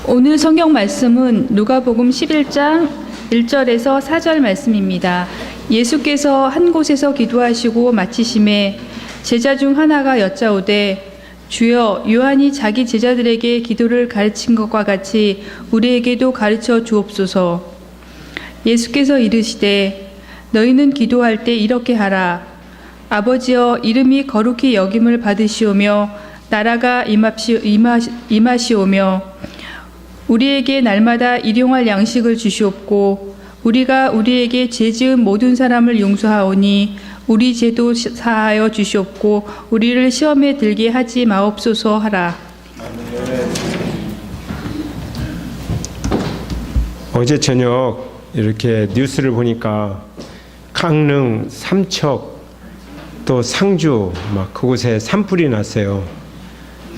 오늘 성경 말씀은 누가복음 11장 1절에서 4절 말씀입니다. 예수께서 한 곳에서 기도하시고 마치심에 제자 중 하나가 여짜오되 주여, 요한이 자기 제자들에게 기도를 가르친 것과 같이 우리에게도 가르쳐 주옵소서. 예수께서 이르시되 너희는 기도할 때 이렇게 하라. 아버지여, 이름이 거룩히 여김을 받으시오며 나라가 임하시오며 우리에게 날마다 일용할 양식을 주시옵고 우리가 우리에게 죄 지은 모든 사람을 용서하오니 우리 죄도 사하여 주시옵고 우리를 시험에 들게 하지 마옵소서 하라. 어제 저녁 이렇게 뉴스를 보니까 강릉, 삼척, 또 상주 막 그곳에 산불이 났어요.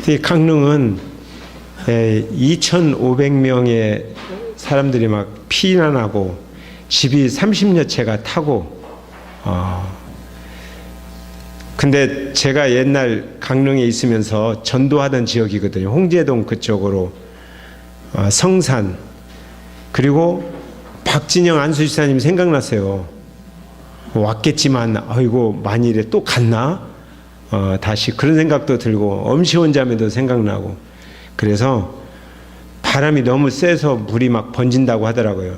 이 강릉은 2,500명의 사람들이 막 피난하고 집이 30여 채가 타고 근데 제가 옛날 강릉에 있으면서 전도하던 지역이거든요. 홍제동 그쪽으로 성산 그리고 박진영 안수지사님 생각났어요. 왔겠지만 아이고 만일에 또 갔나? 다시 그런 생각도 들고 엄시원자매도 생각나고 그래서 바람이 너무 세서 불이 막 번진다고 하더라고요.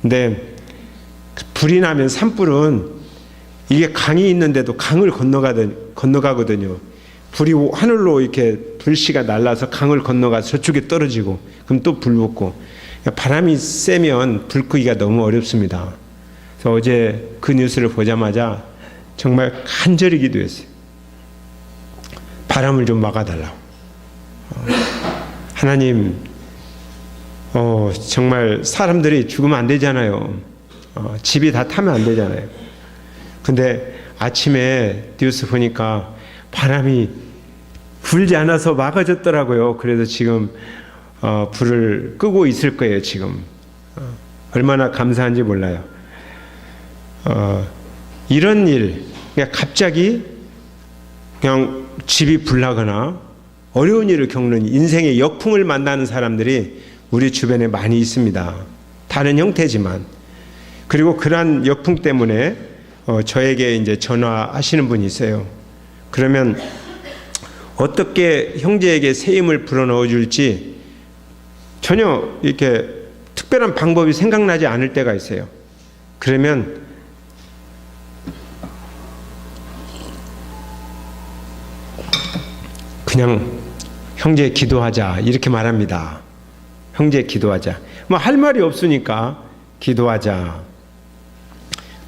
근데 불이 나면 산불은 이게 강이 있는데도 강을 건너가거든요. 불이 하늘로 이렇게 불씨가 날라서 강을 건너가서 저쪽에 떨어지고 그럼 또 불 붙고 그러니까 바람이 세면 불 끄기가 너무 어렵습니다. 그래서 어제 그 뉴스를 보자마자 정말 간절히 기도했어요. 바람을 좀 막아달라고. 하나님, 정말 사람들이 죽으면 안 되잖아요. 집이 다 타면 안 되잖아요. 근데 아침에 뉴스 보니까 바람이 불지 않아서 막아졌더라고요. 그래서 지금 불을 끄고 있을 거예요. 지금 얼마나 감사한지 몰라요. 이런 일, 그냥 갑자기 그냥 집이 불나거나 어려운 일을 겪는 인생의 역풍을 만나는 사람들이 우리 주변에 많이 있습니다. 다른 형태지만. 그리고 그러한 역풍 때문에 저에게 이제 전화하시는 분이 있어요. 그러면 어떻게 형제에게 새 힘을 불어넣어 줄지 전혀 이렇게 특별한 방법이 생각나지 않을 때가 있어요. 그러면 그냥 형제 기도하자 이렇게 말합니다. 형제 기도하자. 뭐 할 말이 없으니까 기도하자.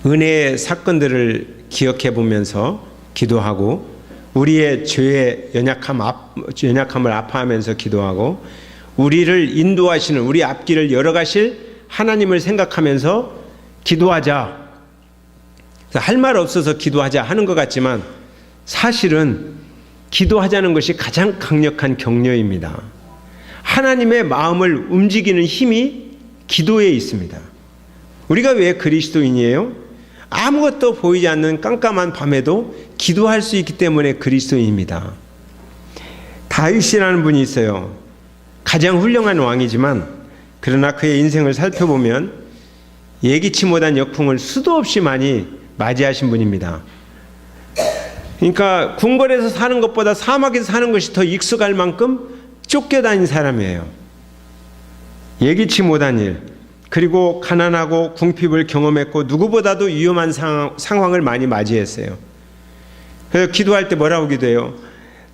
은혜의 사건들을 기억해 보면서 기도하고 우리의 죄의 연약함을 아파하면서 기도하고 우리를 인도하시는 우리 앞길을 열어가실 하나님을 생각하면서 기도하자. 할 말 없어서 기도하자 하는 것 같지만 사실은 기도하자는 것이 가장 강력한 격려입니다. 하나님의 마음을 움직이는 힘이 기도에 있습니다. 우리가 왜 그리스도인이에요? 아무것도 보이지 않는 깜깜한 밤에도 기도할 수 있기 때문에 그리스도인입니다. 다윗이라는 분이 있어요. 가장 훌륭한 왕이지만 그러나 그의 인생을 살펴보면 예기치 못한 역풍을 수도 없이 많이 맞이하신 분입니다. 그러니까 궁궐에서 사는 것보다 사막에서 사는 것이 더 익숙할 만큼 쫓겨다닌 사람이에요. 예기치 못한 일, 그리고 가난하고 궁핍을 경험했고 누구보다도 위험한 상황을 많이 맞이했어요. 그래서 기도할 때 뭐라고 기도해요?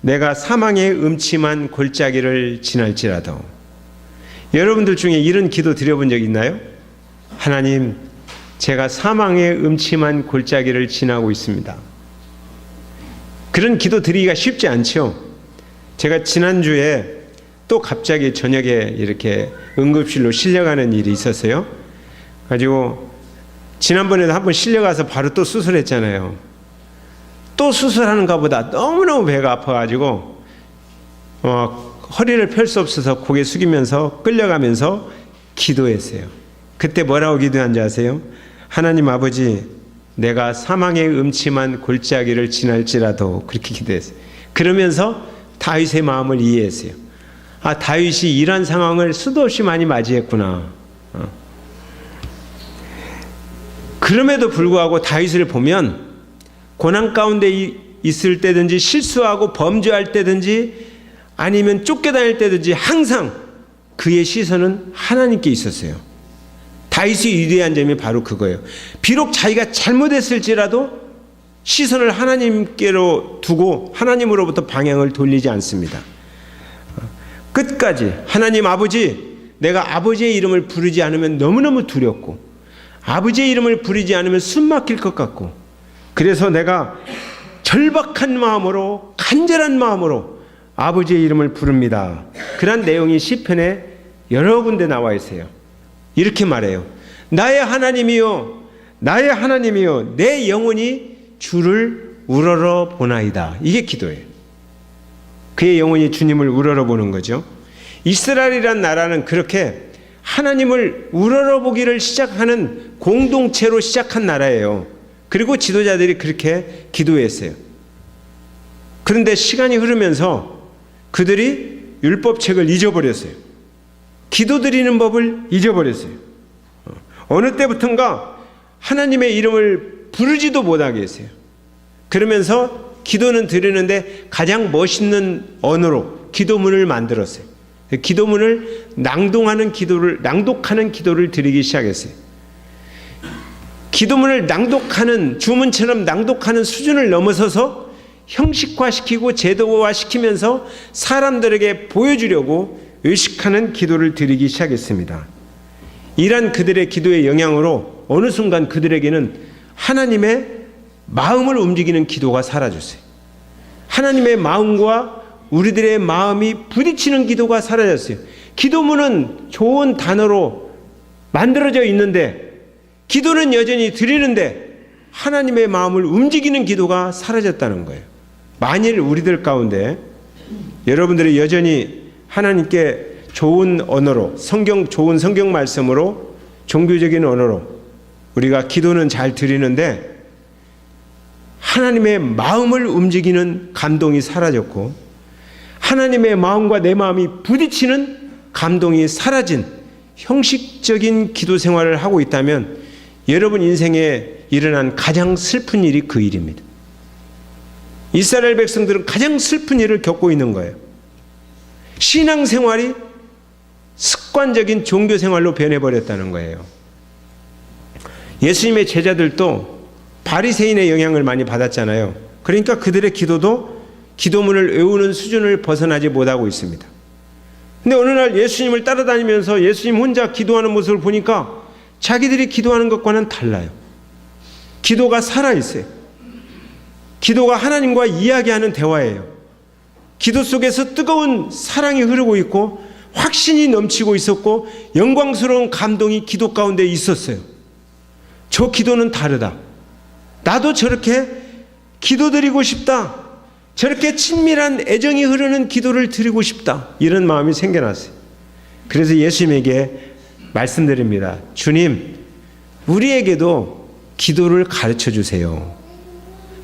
내가 사망의 음침한 골짜기를 지날지라도. 여러분들 중에 이런 기도 드려본 적 있나요? 하나님, 제가 사망의 음침한 골짜기를 지나고 있습니다. 그런 기도 드리기가 쉽지 않죠. 제가 지난주에 또 갑자기 저녁에 이렇게 응급실로 실려가는 일이 있었어요. 가지고 지난번에도 한번 실려가서 바로 또 수술했잖아요. 또 수술하는가 보다 너무너무 배가 아파가지고 허리를 펼 수 없어서 고개 숙이면서 끌려가면서 기도했어요. 그때 뭐라고 기도한지 아세요? 하나님 아버지, 내가 사망의 음침한 골짜기를 지날지라도 그렇게 기도했어요. 그러면서 다윗의 마음을 이해했어요. 아, 다윗이 이런 상황을 수도 없이 많이 맞이했구나. 그럼에도 불구하고 다윗을 보면 고난 가운데 있을 때든지 실수하고 범죄할 때든지 아니면 쫓겨다닐 때든지 항상 그의 시선은 하나님께 있었어요. 다윗이 위대한 점이 바로 그거예요. 비록 자기가 잘못했을지라도 시선을 하나님께로 두고 하나님으로부터 방향을 돌리지 않습니다. 끝까지 하나님 아버지, 내가 아버지의 이름을 부르지 않으면 너무너무 두렵고 아버지의 이름을 부르지 않으면 숨 막힐 것 같고 그래서 내가 절박한 마음으로 간절한 마음으로 아버지의 이름을 부릅니다. 그런 내용이 시편에 여러 군데 나와 있어요. 이렇게 말해요. 나의 하나님이요 나의 하나님이요 내 영혼이 주를 우러러 보나이다. 이게 기도예요. 그의 영혼이 주님을 우러러 보는 거죠. 이스라엘이란 나라는 그렇게 하나님을 우러러 보기를 시작하는 공동체로 시작한 나라예요. 그리고 지도자들이 그렇게 기도했어요. 그런데 시간이 흐르면서 그들이 율법책을 잊어버렸어요. 기도드리는 법을 잊어버렸어요. 어느 때부턴가 하나님의 이름을 부르지도 못하게 했어요. 그러면서 기도는 드리는데 가장 멋있는 언어로 기도문을 만들었어요. 기도문을 낭독하는 기도를 드리기 시작했어요. 기도문을 낭독하는 주문처럼 낭독하는 수준을 넘어서서 형식화시키고 제도화시키면서 사람들에게 보여주려고 의식하는 기도를 드리기 시작했습니다. 이런 그들의 기도의 영향으로 어느 순간 그들에게는 하나님의 마음을 움직이는 기도가 사라졌어요. 하나님의 마음과 우리들의 마음이 부딪히는 기도가 사라졌어요. 기도문은 좋은 단어로 만들어져 있는데 기도는 여전히 드리는데 하나님의 마음을 움직이는 기도가 사라졌다는 거예요. 만일 우리들 가운데 여러분들이 여전히 하나님께 좋은 언어로 좋은 성경 말씀으로 종교적인 언어로 우리가 기도는 잘 드리는데 하나님의 마음을 움직이는 감동이 사라졌고 하나님의 마음과 내 마음이 부딪히는 감동이 사라진 형식적인 기도 생활을 하고 있다면 여러분 인생에 일어난 가장 슬픈 일이 그 일입니다. 이스라엘 백성들은 가장 슬픈 일을 겪고 있는 거예요. 신앙생활이 습관적인 종교생활로 변해버렸다는 거예요. 예수님의 제자들도 바리새인의 영향을 많이 받았잖아요. 그러니까 그들의 기도도 기도문을 외우는 수준을 벗어나지 못하고 있습니다. 근데 어느 날 예수님을 따라다니면서 예수님 혼자 기도하는 모습을 보니까 자기들이 기도하는 것과는 달라요. 기도가 살아있어요. 기도가 하나님과 이야기하는 대화예요. 기도 속에서 뜨거운 사랑이 흐르고 있고 확신이 넘치고 있었고 영광스러운 감동이 기도 가운데 있었어요. 저 기도는 다르다. 나도 저렇게 기도드리고 싶다. 저렇게 친밀한 애정이 흐르는 기도를 드리고 싶다. 이런 마음이 생겨났어요. 그래서 예수님에게 말씀드립니다. 주님, 우리에게도 기도를 가르쳐 주세요.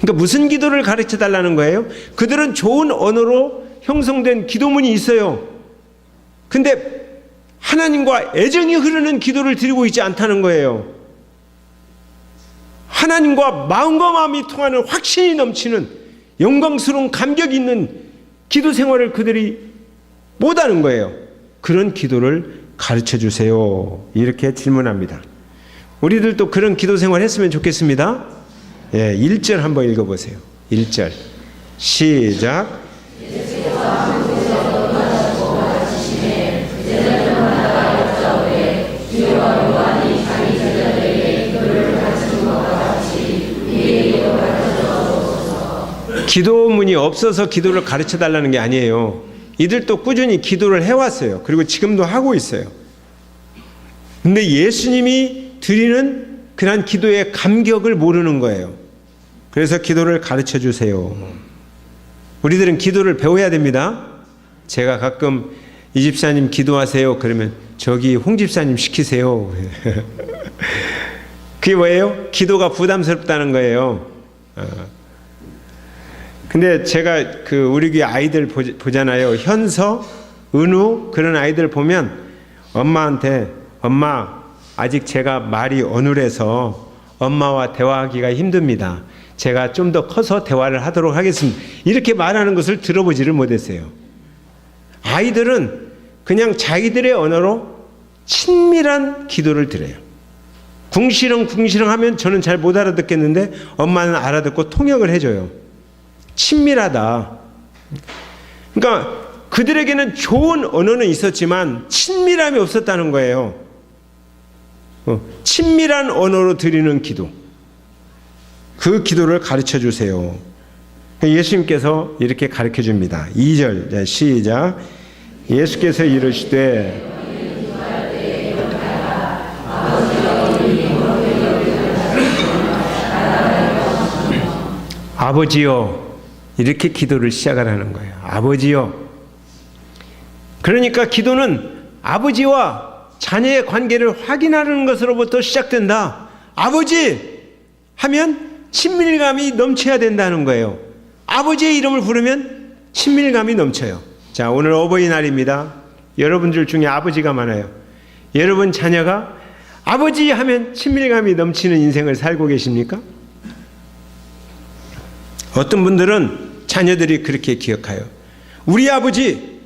그러니까 무슨 기도를 가르쳐 달라는 거예요? 그들은 좋은 언어로 형성된 기도문이 있어요. 근데 하나님과 애정이 흐르는 기도를 드리고 있지 않다는 거예요. 하나님과 마음과 마음이 통하는 확신이 넘치는 영광스러운 감격이 있는 기도 생활을 그들이 못하는 거예요. 그런 기도를 가르쳐 주세요. 이렇게 질문합니다. 우리들도 그런 기도 생활 했으면 좋겠습니다. 1절 한번 읽어보세요. 1절 시작. 기도문이 없어서 기도를 가르쳐 달라는 게 아니에요. 이들도 꾸준히 기도를 해왔어요. 그리고 지금도 하고 있어요. 근데 예수님이 드리는 그런 기도의 감격을 모르는 거예요. 그래서 기도를 가르쳐 주세요. 우리들은 기도를 배워야 됩니다. 제가 가끔 이 집사님 기도하세요. 그러면 저기 홍 집사님 시키세요. 그게 뭐예요? 기도가 부담스럽다는 거예요. 근데 제가 우리 교회 아이들 보잖아요. 현서, 은우 그런 아이들 보면 엄마한테 엄마 아직 제가 말이 어눌해서 엄마와 대화하기가 힘듭니다. 제가 좀 더 커서 대화를 하도록 하겠습니다. 이렇게 말하는 것을 들어보지를 못했어요. 아이들은 그냥 자기들의 언어로 친밀한 기도를 드려요. 궁시렁 하면 저는 잘 못 알아듣겠는데 엄마는 알아듣고 통역을 해줘요. 친밀하다. 그러니까 그들에게는 좋은 언어는 있었지만 친밀함이 없었다는 거예요. 친밀한 언어로 드리는 기도. 그 기도를 가르쳐 주세요. 예수님께서 이렇게 가르쳐 줍니다. 2절 시작. 예수께서 이르시되 아버지요, 이렇게 기도를 시작하라는 거예요. 아버지요. 그러니까 기도는 아버지와 자녀의 관계를 확인하는 것으로부터 시작된다. 아버지 하면 친밀감이 넘쳐야 된다는 거예요. 아버지의 이름을 부르면 친밀감이 넘쳐요. 자, 오늘 어버이날입니다. 여러분들 중에 아버지가 많아요. 여러분 자녀가 아버지 하면 친밀감이 넘치는 인생을 살고 계십니까? 어떤 분들은 자녀들이 그렇게 기억해요. 우리 아버지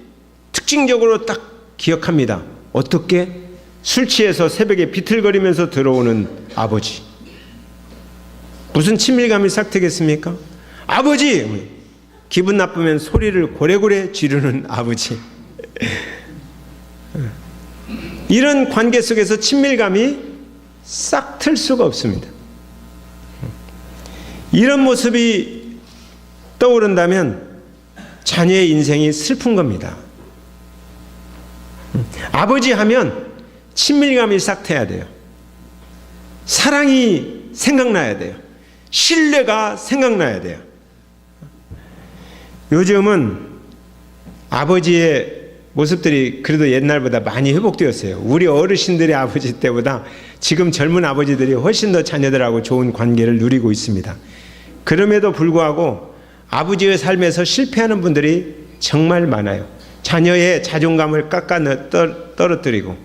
특징적으로 딱 기억합니다. 어떻게? 술 취해서 새벽에 비틀거리면서 들어오는 아버지. 무슨 친밀감이 싹 트겠습니까? 아버지! 기분 나쁘면 소리를 고래고래 지르는 아버지. 이런 관계 속에서 친밀감이 싹 틀 수가 없습니다. 이런 모습이 떠오른다면 자녀의 인생이 슬픈 겁니다. 아버지 하면 친밀감이 싹 트야 돼요. 사랑이 생각나야 돼요. 신뢰가 생각나야 돼요. 요즘은 아버지의 모습들이 그래도 옛날보다 많이 회복되었어요. 우리 어르신들의 아버지 때보다 지금 젊은 아버지들이 훨씬 더 자녀들하고 좋은 관계를 누리고 있습니다. 그럼에도 불구하고 아버지의 삶에서 실패하는 분들이 정말 많아요. 자녀의 자존감을 떨어뜨리고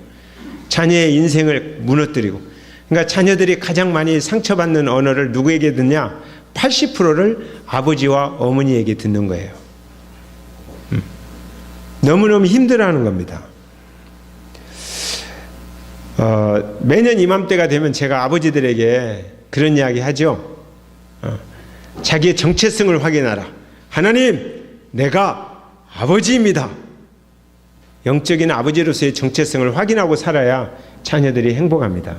자녀의 인생을 무너뜨리고. 그러니까 자녀들이 가장 많이 상처받는 언어를 누구에게 듣냐? 80%를 아버지와 어머니에게 듣는 거예요. 너무너무 힘들어하는 겁니다. 매년 이맘때가 되면 제가 아버지들에게 그런 이야기 하죠. 자기의 정체성을 확인하라. 하나님, 내가 아버지입니다. 영적인 아버지로서의 정체성을 확인하고 살아야 자녀들이 행복합니다.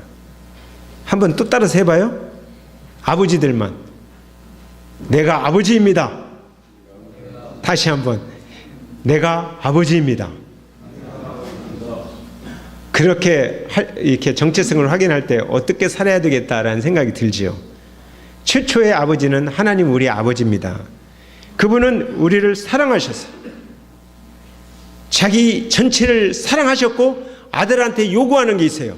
한번 또 따라서 해봐요. 아버지들만. 내가 아버지입니다. 다시 한번. 내가 아버지입니다. 그렇게 이렇게 정체성을 확인할 때 어떻게 살아야 되겠다라는 생각이 들지요. 최초의 아버지는 하나님 우리 아버지입니다. 그분은 우리를 사랑하셨어요. 자기 전체를 사랑하셨고 아들한테 요구하는 게 있어요.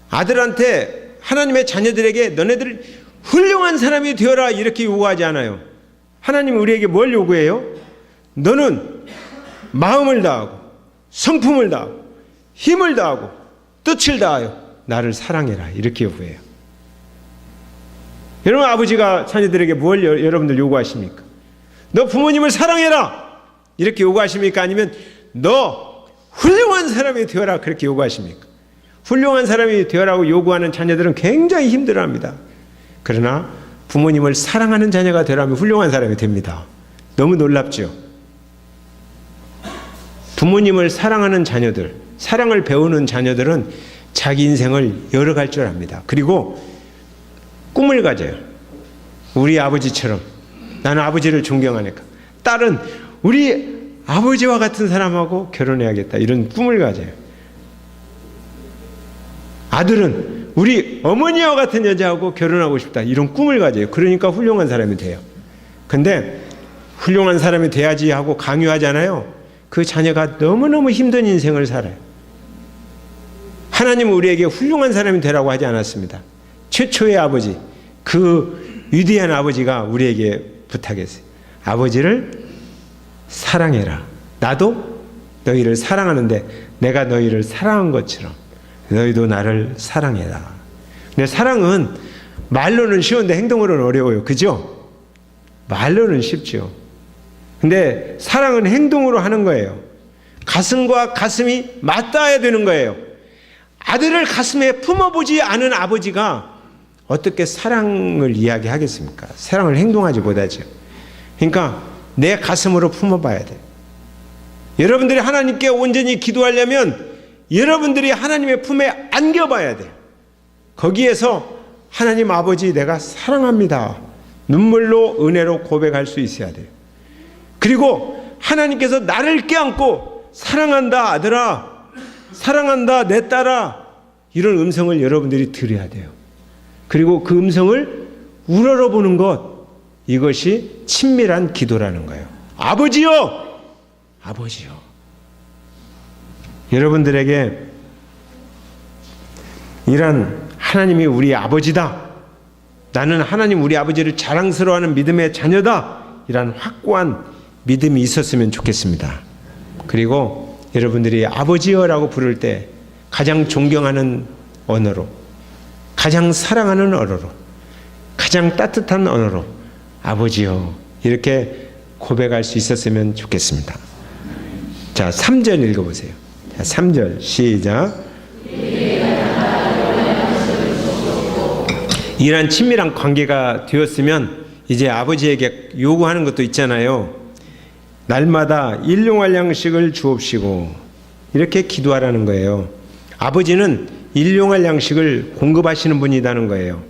아들한테 하나님의 자녀들에게 너네들 훌륭한 사람이 되어라 이렇게 요구하지 않아요. 하나님 우리에게 뭘 요구해요? 너는 마음을 다하고 성품을 다하고 힘을 다하고 뜻을 다하여 나를 사랑해라 이렇게 요구해요. 여러분 아버지가 자녀들에게 뭘 여러분들 요구하십니까? 너 부모님을 사랑해라 이렇게 요구하십니까? 아니면 너 훌륭한 사람이 되어라 그렇게 요구하십니까? 훌륭한 사람이 되어라고 요구하는 자녀들은 굉장히 힘들어합니다. 그러나 부모님을 사랑하는 자녀가 되라면 훌륭한 사람이 됩니다. 너무 놀랍죠? 부모님을 사랑하는 자녀들, 사랑을 배우는 자녀들은 자기 인생을 열어갈 줄 압니다. 그리고 꿈을 가져요. 우리 아버지처럼. 나는 아버지를 존경하니까. 딸은 우리 아버지와 같은 사람하고 결혼해야겠다. 이런 꿈을 가져요. 아들은 우리 어머니와 같은 여자하고 결혼하고 싶다. 이런 꿈을 가져요. 그러니까 훌륭한 사람이 돼요. 근데 훌륭한 사람이 돼야지 하고 강요하잖아요. 그 자녀가 너무너무 힘든 인생을 살아요. 하나님은 우리에게 훌륭한 사람이 되라고 하지 않았습니다. 최초의 아버지, 그 위대한 아버지가 우리에게 부탁했어요. 아버지를 사랑해라. 나도 너희를 사랑하는데 내가 너희를 사랑한 것처럼 너희도 나를 사랑해라. 근데 사랑은 말로는 쉬운데 행동으로는 어려워요. 그죠? 말로는 쉽죠. 근데 사랑은 행동으로 하는 거예요. 가슴과 가슴이 맞닿아야 되는 거예요. 아들을 가슴에 품어보지 않은 아버지가 어떻게 사랑을 이야기하겠습니까? 사랑을 행동하지 못하죠. 그러니까 내 가슴으로 품어봐야 돼요. 여러분들이 하나님께 온전히 기도하려면 여러분들이 하나님의 품에 안겨봐야 돼요. 거기에서 하나님 아버지 내가 사랑합니다. 눈물로 은혜로 고백할 수 있어야 돼요. 그리고 하나님께서 나를 껴안고 사랑한다 아들아, 사랑한다 내 딸아, 이런 음성을 여러분들이 들어야 돼요. 그리고 그 음성을 우러러보는 것, 이것이 친밀한 기도라는 거예요. 아버지요! 아버지요. 여러분들에게 이런 하나님이 우리 아버지다, 나는 하나님 우리 아버지를 자랑스러워하는 믿음의 자녀다, 이런 확고한 믿음이 있었으면 좋겠습니다. 그리고 여러분들이 아버지여라고 부를 때 가장 존경하는 언어로, 가장 사랑하는 언어로, 가장 따뜻한 언어로 아버지여 이렇게 고백할 수 있었으면 좋겠습니다. 자, 3절 읽어보세요. 자, 3절 시작. 이런 친밀한 관계가 되었으면 이제 아버지에게 요구하는 것도 있잖아요. 날마다 일용할 양식을 주옵시고, 이렇게 기도하라는 거예요. 아버지는 일용할 양식을 공급하시는 분이라는 거예요.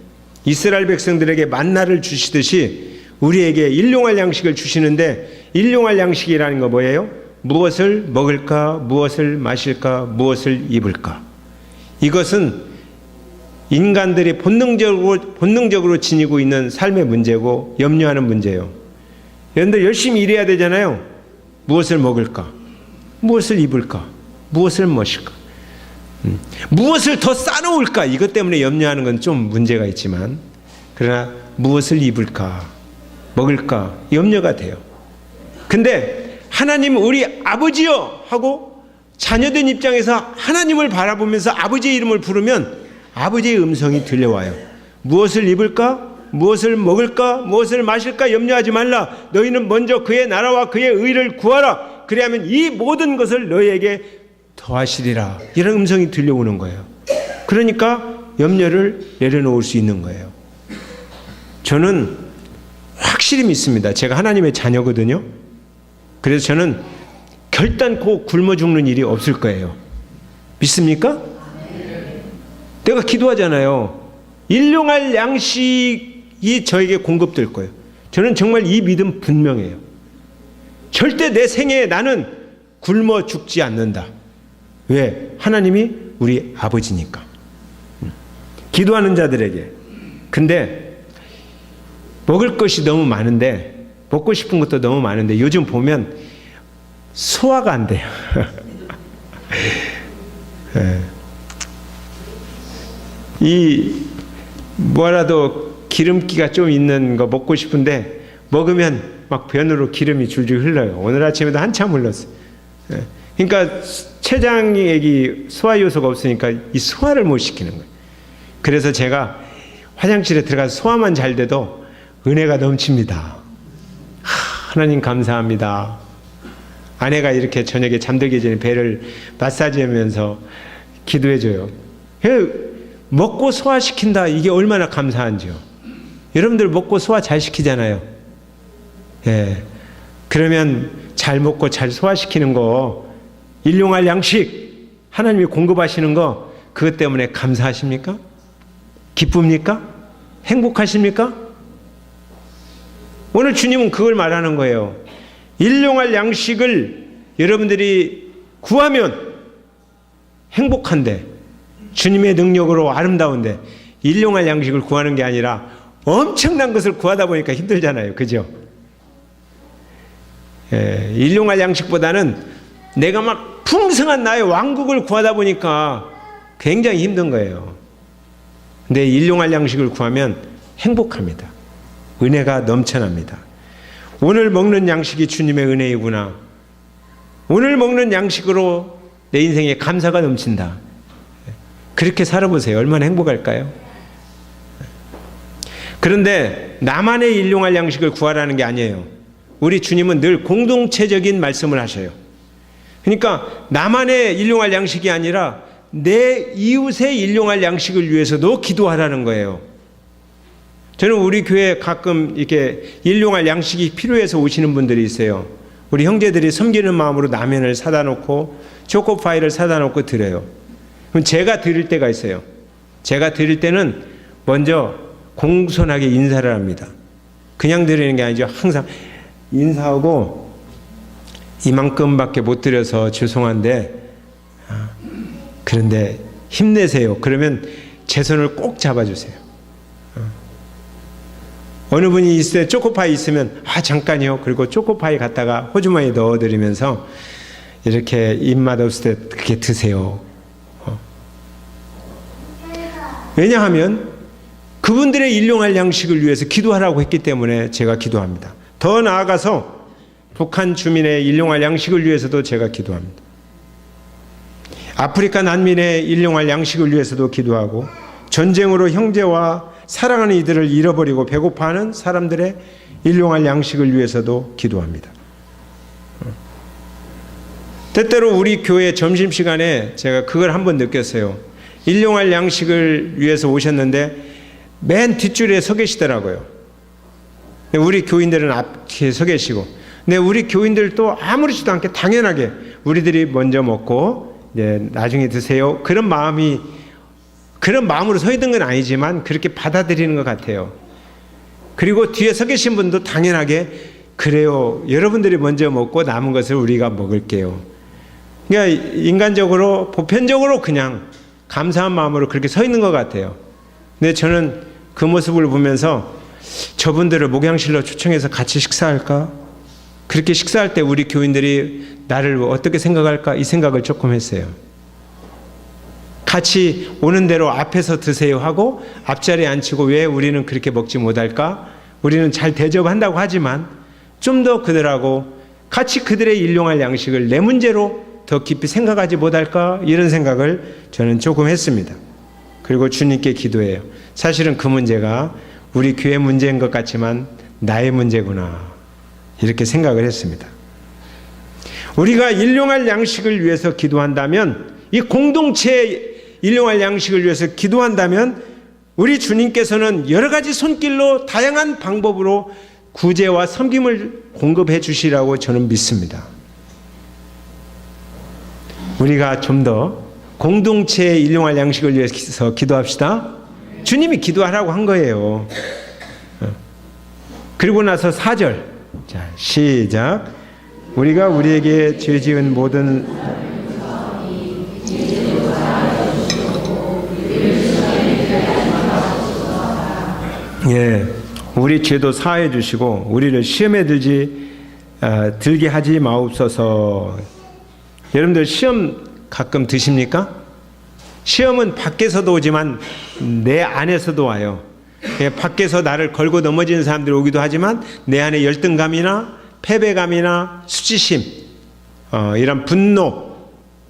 이스라엘 백성들에게 만나를 주시듯이 우리에게 일용할 양식을 주시는데, 일용할 양식이라는 거 뭐예요? 무엇을 먹을까, 무엇을 마실까, 무엇을 입을까. 이것은 인간들이 본능적으로 지니고 있는 삶의 문제고 염려하는 문제예요. 여러분들 열심히 일해야 되잖아요. 무엇을 먹을까, 무엇을 입을까, 무엇을 마실까, 무엇을 더 싸놓을까, 이것 때문에 염려하는 건 좀 문제가 있지만, 그러나 무엇을 입을까, 먹을까 염려가 돼요. 근데 하나님 우리 아버지여 하고 자녀된 입장에서 하나님을 바라보면서 아버지의 이름을 부르면 아버지의 음성이 들려와요. 무엇을 입을까, 무엇을 먹을까, 무엇을 마실까 염려하지 말라. 너희는 먼저 그의 나라와 그의 의를 구하라. 그래야면 이 모든 것을 너희에게 더하시리라. 이런 음성이 들려오는 거예요. 그러니까 염려를 내려놓을 수 있는 거예요. 저는 확실히 믿습니다. 제가 하나님의 자녀거든요. 그래서 저는 결단코 굶어 죽는 일이 없을 거예요. 믿습니까? 내가 기도하잖아요. 일용할 양식이 저에게 공급될 거예요. 저는 정말 이 믿음 분명해요. 절대 내 생애에 나는 굶어 죽지 않는다. 왜? 하나님이 우리 아버지니까. 기도하는 자들에게. 근데 먹을 것이 너무 많은데, 먹고 싶은 것도 너무 많은데 요즘 보면 소화가 안 돼요. 네. 이 뭐라도 기름기가 좀 있는 거 먹고 싶은데 먹으면 막 변으로 기름이 줄줄 흘러요. 오늘 아침에도 한참 흘렀어요. 네. 그러니까 췌장액이 소화 요소가 없으니까 이 소화를 못 시키는 거예요. 그래서 제가 화장실에 들어가서 소화만 잘 돼도 은혜가 넘칩니다. 하나님 감사합니다. 아내가 이렇게 저녁에 잠들기 전에 배를 마사지하면서 기도해줘요. 먹고 소화시킨다, 이게 얼마나 감사한지요. 여러분들 먹고 소화 잘 시키잖아요. 예. 그러면 잘 먹고 잘 소화시키는 거, 일용할 양식 하나님이 공급하시는 거, 그것 때문에 감사하십니까? 기쁩니까? 행복하십니까? 오늘 주님은 그걸 말하는 거예요. 일용할 양식을 여러분들이 구하면 행복한데, 주님의 능력으로 아름다운데, 일용할 양식을 구하는 게 아니라 엄청난 것을 구하다 보니까 힘들잖아요. 그죠? 예, 일용할 양식보다는 내가 막 풍성한 나의 왕국을 구하다 보니까 굉장히 힘든 거예요. 근데 일용할 양식을 구하면 행복합니다. 은혜가 넘쳐납니다. 오늘 먹는 양식이 주님의 은혜이구나. 오늘 먹는 양식으로 내 인생에 감사가 넘친다. 그렇게 살아보세요. 얼마나 행복할까요? 그런데 나만의 일용할 양식을 구하라는 게 아니에요. 우리 주님은 늘 공동체적인 말씀을 하셔요. 그러니까 나만의 일용할 양식이 아니라 내 이웃의 일용할 양식을 위해서도 기도하라는 거예요. 저는 우리 교회에 가끔 이렇게 일용할 양식이 필요해서 오시는 분들이 있어요. 우리 형제들이 섬기는 마음으로 라면을 사다 놓고 초코파이를 사다 놓고 드려요. 그럼 제가 드릴 때가 있어요. 제가 드릴 때는 먼저 공손하게 인사를 합니다. 그냥 드리는 게 아니죠. 항상 인사하고 이만큼밖에 못 드려서 죄송한데 그런데 힘내세요. 그러면 제 손을 꼭 잡아주세요. 어느 분이 있을 때 초코파이 있으면 잠깐요. 그리고 초코파이 갖다가 호주머니에 넣어드리면서 이렇게 입맛 없을 때 그렇게 드세요. 왜냐하면 그분들의 일용할 양식을 위해서 기도하라고 했기 때문에 제가 기도합니다. 더 나아가서 북한 주민의 일용할 양식을 위해서도 제가 기도합니다. 아프리카 난민의 일용할 양식을 위해서도 기도하고 전쟁으로 형제와 사랑하는 이들을 잃어버리고 배고파하는 사람들의 일용할 양식을 위해서도 기도합니다. 때때로 우리 교회 점심시간에 제가 그걸 한번 느꼈어요. 일용할 양식을 위해서 오셨는데 맨 뒷줄에 서 계시더라고요. 우리 교인들은 앞에 서 계시고 근데 우리 교인들도 아무렇지도 않게 당연하게 우리들이 먼저 먹고 나중에 드세요. 그런 마음으로 서 있는 건 아니지만 그렇게 받아들이는 것 같아요. 그리고 뒤에 서 계신 분도 당연하게 그래요. 여러분들이 먼저 먹고 남은 것을 우리가 먹을게요. 그러니까 인간적으로 보편적으로 그냥 감사한 마음으로 그렇게 서 있는 것 같아요. 근데 저는 그 모습을 보면서 저분들을 목양실로 초청해서 같이 식사할까? 그렇게 식사할 때 우리 교인들이 나를 어떻게 생각할까? 이 생각을 조금 했어요. 같이 오는 대로 앞에서 드세요 하고 앞자리에 앉히고 왜 우리는 그렇게 먹지 못할까? 우리는 잘 대접한다고 하지만 좀 더 그들하고 같이 그들의 일용할 양식을 내 문제로 더 깊이 생각하지 못할까? 이런 생각을 저는 조금 했습니다. 그리고 주님께 기도해요. 사실은 그 문제가 우리 교회 문제인 것 같지만 나의 문제구나. 이렇게 생각을 했습니다. 우리가 일용할 양식을 위해서 기도한다면 이 공동체의 일용할 양식을 위해서 기도한다면 우리 주님께서는 여러 가지 손길로 다양한 방법으로 구제와 섬김을 공급해 주시라고 저는 믿습니다. 우리가 좀 더 공동체의 일용할 양식을 위해서 기도합시다. 주님이 기도하라고 한 거예요. 그리고 나서 4절. 자, 시작. 우리가 우리에게 죄 지은 모든 우리 죄도 사해 주시고 우리를 시험에 들게 하지 마옵소서. 여러분들 시험 가끔 드십니까? 시험은 밖에서도 오지만 내 안에서도 와요. 밖에서 나를 걸고 넘어지는 사람들이 오기도 하지만 내 안에 열등감이나 패배감이나 수치심, 이런 분노,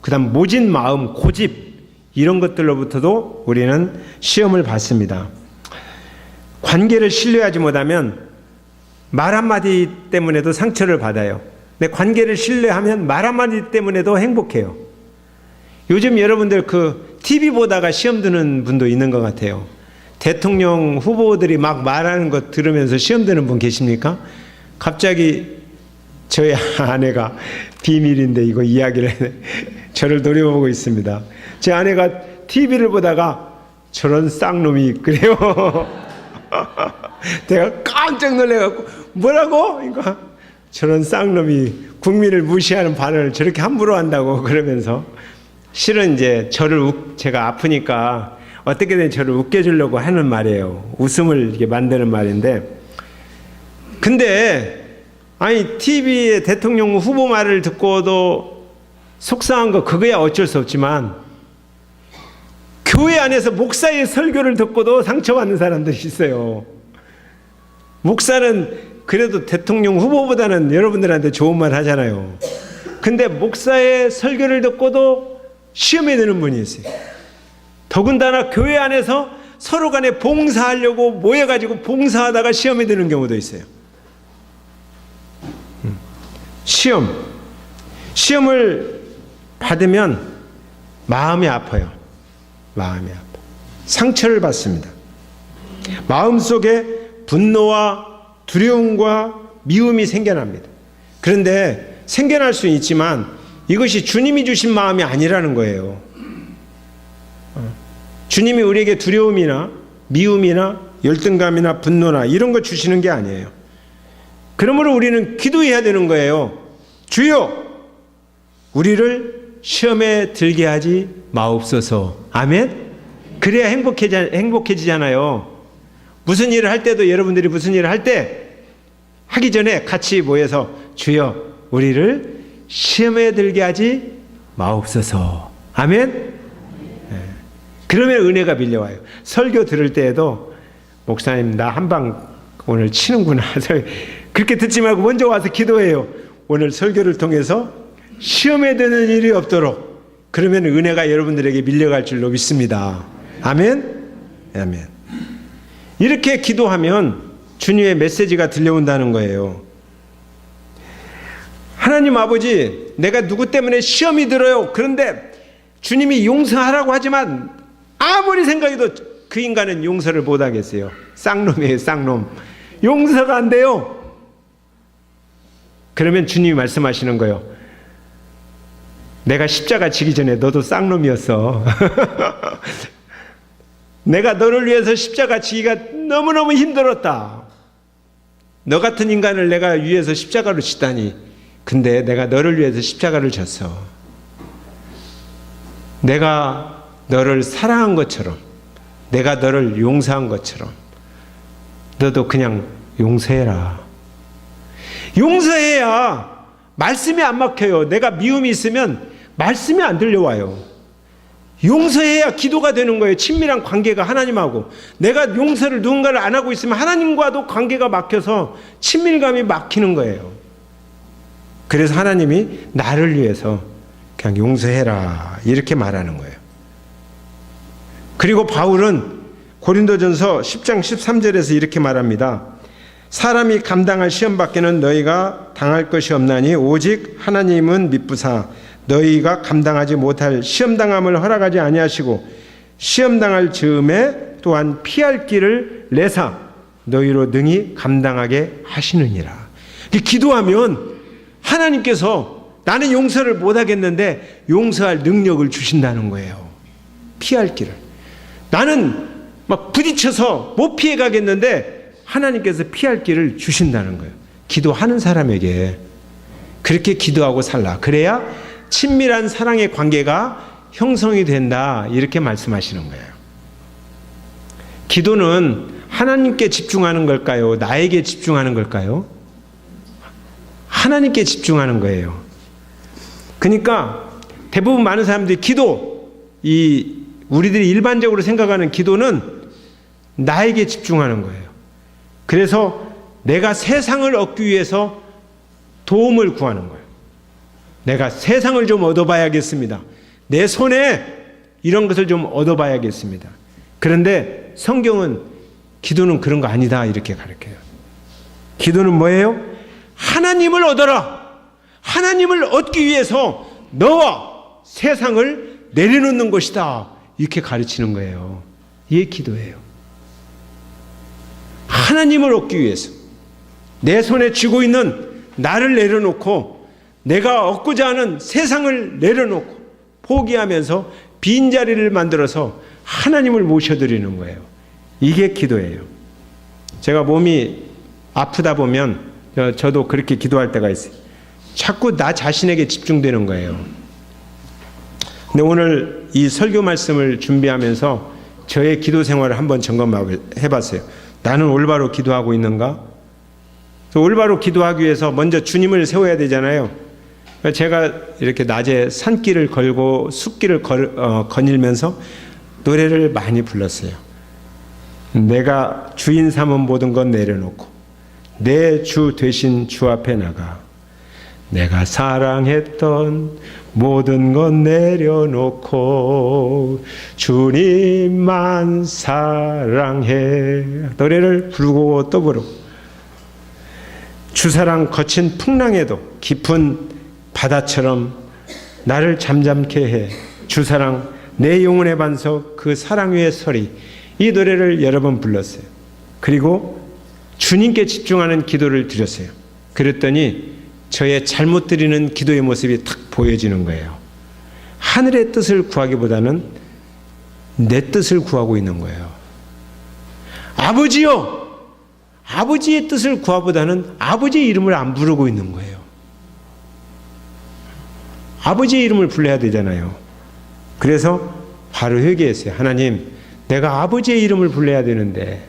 그다음 모진 마음, 고집 이런 것들로부터도 우리는 시험을 받습니다. 관계를 신뢰하지 못하면 말 한마디 때문에도 상처를 받아요. 근데 관계를 신뢰하면 말 한마디 때문에도 행복해요. 요즘 여러분들 그 TV 보다가 시험 드는 분도 있는 것 같아요. 대통령 후보들이 막 말하는 거 들으면서 시험 드는 분 계십니까? 갑자기 저희 아내가 비밀인데 이거 이야기를 저를 노려보고 있습니다. 제 아내가 TV를 보다가 저런 쌍놈이 그래요. 내가 깜짝 놀래갖고 뭐라고? 그러니까 저런 쌍놈이 국민을 무시하는 발언을 저렇게 함부로 한다고 그러면서 실은 이제 제가 아프니까 어떻게든 저를 웃겨주려고 하는 말이에요. 웃음을 이렇게 만드는 말인데 근데 아니 TV에 대통령 후보 말을 듣고도 속상한 거 그거야 어쩔 수 없지만 교회 안에서 목사의 설교를 듣고도 상처받는 사람들이 있어요. 목사는 그래도 대통령 후보보다는 여러분들한테 좋은 말 하잖아요. 근데 목사의 설교를 듣고도 시험에 드는 분이 있어요. 더군다나 교회 안에서 서로 간에 봉사하려고 모여가지고 봉사하다가 시험에 드는 경우도 있어요. 시험을 받으면 마음이 아파요. 마음이 아파. 상처를 받습니다. 마음속에 분노와 두려움과 미움이 생겨납니다. 그런데 생겨날 수 있지만 이것이 주님이 주신 마음이 아니라는 거예요. 주님이 우리에게 두려움이나 미움이나 열등감이나 분노나 이런 거 주시는 게 아니에요. 그러므로 우리는 기도해야 되는 거예요. 주여, 우리를 시험에 들게 하지 마옵소서. 아멘? 그래야 행복해지잖아요. 무슨 일을 할 때도 여러분들이 무슨 일을 할 때 하기 전에 같이 모여서 주여, 우리를 시험에 들게 하지 마옵소서. 아멘? 그러면 은혜가 밀려와요. 설교 들을 때에도 목사님 나 한 방 오늘 치는구나. 그렇게 듣지 말고 먼저 와서 기도해요. 오늘 설교를 통해서 시험에 드는 일이 없도록. 그러면 은혜가 여러분들에게 밀려갈 줄로 믿습니다. 아멘? 아멘. 이렇게 기도하면 주님의 메시지가 들려온다는 거예요. 하나님 아버지, 내가 누구 때문에 시험이 들어요. 그런데 주님이 용서하라고 하지만 아무리 생각해도 그 인간은 용서를 못하겠어요. 쌍놈이에요, 쌍놈. 용서가 안 돼요. 그러면 주님이 말씀하시는 거예요. 내가 십자가 지기 전에 너도 쌍놈이었어. 내가 너를 위해서 십자가 지기가 너무너무 힘들었다. 너 같은 인간을 내가 위해서 십자가로 치다니. 근데 내가 너를 위해서 십자가를 졌어. 내가 너를 사랑한 것처럼, 내가 너를 용서한 것처럼 너도 그냥 용서해라. 용서해야 말씀이 안 막혀요. 내가 미움이 있으면 말씀이 안 들려와요. 용서해야 기도가 되는 거예요. 친밀한 관계가 하나님하고. 내가 용서를 누군가를 안 하고 있으면 하나님과도 관계가 막혀서 친밀감이 막히는 거예요. 그래서 하나님이 나를 위해서 그냥 용서해라 이렇게 말하는 거예요. 그리고 바울은 고린도전서 10장 13절에서 이렇게 말합니다. 사람이 감당할 시험 밖에는 너희가 당할 것이 없나니 오직 하나님은 미쁘사 너희가 감당하지 못할 시험당함을 허락하지 아니하시고 시험당할 즈음에 또한 피할 길을 내사 너희로 능히 감당하게 하시느니라. 기도하면 하나님께서 나는 용서를 못하겠는데 용서할 능력을 주신다는 거예요. 피할 길을. 나는 막 부딪혀서 못 피해 가겠는데 하나님께서 피할 길을 주신다는 거예요. 기도하는 사람에게 그렇게 기도하고 살라. 그래야 친밀한 사랑의 관계가 형성이 된다. 이렇게 말씀하시는 거예요. 기도는 하나님께 집중하는 걸까요? 나에게 집중하는 걸까요? 하나님께 집중하는 거예요. 그러니까 대부분 많은 사람들이 우리들이 일반적으로 생각하는 기도는 나에게 집중하는 거예요. 그래서 내가 세상을 얻기 위해서 도움을 구하는 거예요. 내가 세상을 좀 얻어봐야겠습니다. 내 손에 이런 것을 좀 얻어봐야겠습니다. 그런데 성경은 기도는 그런 거 아니다 이렇게 가르쳐요. 기도는 뭐예요? 하나님을 얻어라. 하나님을 얻기 위해서 너와 세상을 내려놓는 것이다. 이렇게 가르치는 거예요. 이게 기도예요. 하나님을 얻기 위해서 내 손에 쥐고 있는 나를 내려놓고 내가 얻고자 하는 세상을 내려놓고 포기하면서 빈자리를 만들어서 하나님을 모셔드리는 거예요. 이게 기도예요. 제가 몸이 아프다 보면 저도 그렇게 기도할 때가 있어요. 자꾸 나 자신에게 집중되는 거예요. 근데 오늘 이 설교 말씀을 준비하면서 저의 기도 생활을 한번 점검해봤어요. 나는 올바로 기도하고 있는가? 올바로 기도하기 위해서 먼저 주님을 세워야 되잖아요. 제가 이렇게 낮에 산길을 걸고 숲길을 거닐면서 노래를 많이 불렀어요. 내가 주인 삼은 모든 것 내려놓고 내 주 되신 주 앞에 나가 내가 사랑했던 모든 것 내려놓고 주님만 사랑해. 노래를 부르고 또 부르고, 주사랑 거친 풍랑에도 깊은 바다처럼 나를 잠잠케 해. 주사랑 내 영혼의 반석 그 사랑 위의 소리. 이 노래를 여러 번 불렀어요. 그리고 주님께 집중하는 기도를 드렸어요. 그랬더니 저의 잘못 드리는 기도의 모습이 탁 보여지는 거예요. 하늘의 뜻을 구하기보다는 내 뜻을 구하고 있는 거예요. 아버지요! 아버지의 뜻을 구하보다는 아버지의 이름을 안 부르고 있는 거예요. 아버지의 이름을 불러야 되잖아요. 그래서 바로 회개했어요. 하나님, 내가 아버지의 이름을 불러야 되는데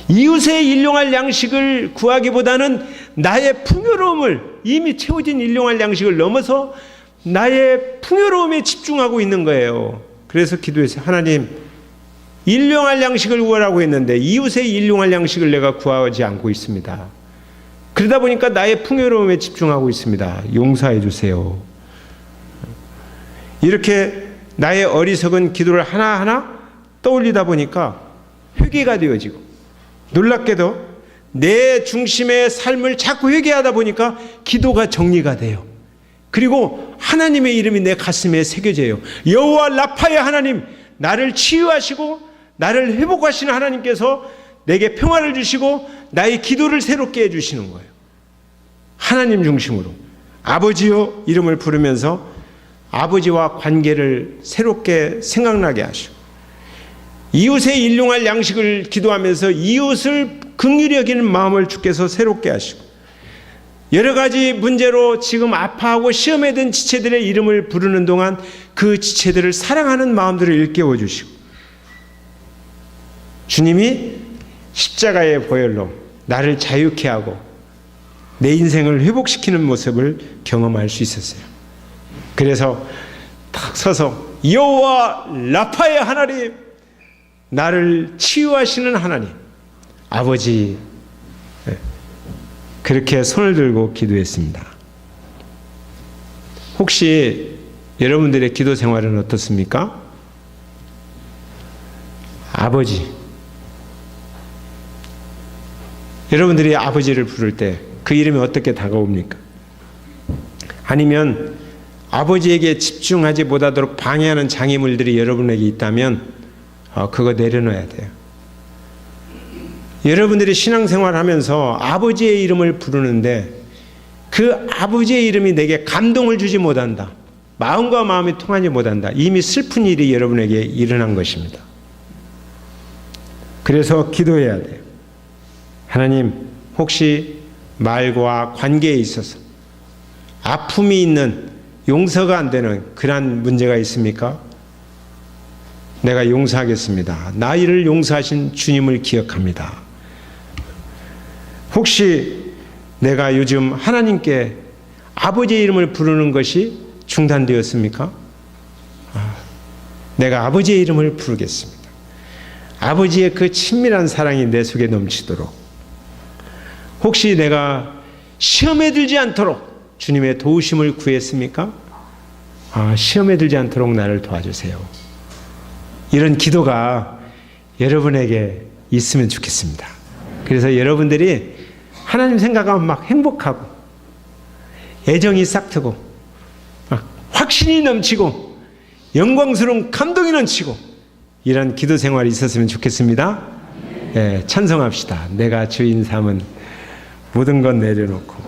이웃의 일용할 양식을 구하기보다는 나의 풍요로움을, 이미 채워진 일용할 양식을 넘어서 나의 풍요로움에 집중하고 있는 거예요. 그래서 기도했어요. 하나님, 일용할 양식을 구하라고 했는데 이웃의 일용할 양식을 내가 구하지 않고 있습니다. 그러다 보니까 나의 풍요로움에 집중하고 있습니다. 용서해 주세요. 이렇게 나의 어리석은 기도를 하나하나 떠올리다 보니까 회개가 되어지고, 놀랍게도 내 중심의 삶을 자꾸 회개하다 보니까 기도가 정리가 돼요. 그리고 하나님의 이름이 내 가슴에 새겨져요. 여호와 라파의 하나님, 나를 치유하시고 나를 회복하시는 하나님께서 내게 평화를 주시고 나의 기도를 새롭게 해주시는 거예요. 하나님 중심으로 아버지요 이름을 부르면서 아버지와 관계를 새롭게 생각나게 하시고, 이웃의 일용할 양식을 기도하면서 이웃을 긍휼히 여기는 마음을 주께서 새롭게 하시고, 여러 가지 문제로 지금 아파하고 시험에 든 지체들의 이름을 부르는 동안 그 지체들을 사랑하는 마음들을 일깨워 주시고, 주님이 십자가의 보혈로 나를 자유케 하고 내 인생을 회복시키는 모습을 경험할 수 있었어요. 그래서 탁 서서 여호와 라파의 하나님, 나를 치유하시는 하나님, 아버지, 그렇게 손을 들고 기도했습니다. 혹시 여러분들의 기도 생활은 어떻습니까? 아버지, 여러분들이 아버지를 부를 때 그 이름이 어떻게 다가옵니까? 아니면 아버지에게 집중하지 못하도록 방해하는 장애물들이 여러분에게 있다면 그거 내려놔야 돼요. 여러분들이 신앙생활 하면서 아버지의 이름을 부르는데 그 아버지의 이름이 내게 감동을 주지 못한다, 마음과 마음이 통하지 못한다, 이미 슬픈 일이 여러분에게 일어난 것입니다. 그래서 기도해야 돼요. 하나님, 혹시 말과 관계에 있어서 아픔이 있는, 용서가 안 되는 그러한 문제가 있습니까? 내가 용서하겠습니다. 나를 용서하신 주님을 기억합니다. 혹시 내가 요즘 하나님께 아버지의 이름을 부르는 것이 중단되었습니까? 내가 아버지의 이름을 부르겠습니다. 아버지의 그 친밀한 사랑이 내 속에 넘치도록. 혹시 내가 시험에 들지 않도록 주님의 도우심을 구했습니까? 시험에 들지 않도록 나를 도와주세요. 이런 기도가 여러분에게 있으면 좋겠습니다. 그래서 여러분들이 하나님 생각하면 막 행복하고 애정이 싹트고 확신이 넘치고 영광스러운 감동이 넘치고 이런 기도 생활이 있었으면 좋겠습니다. 네, 찬송합시다. 내가 주인 삼은 모든 것 내려놓고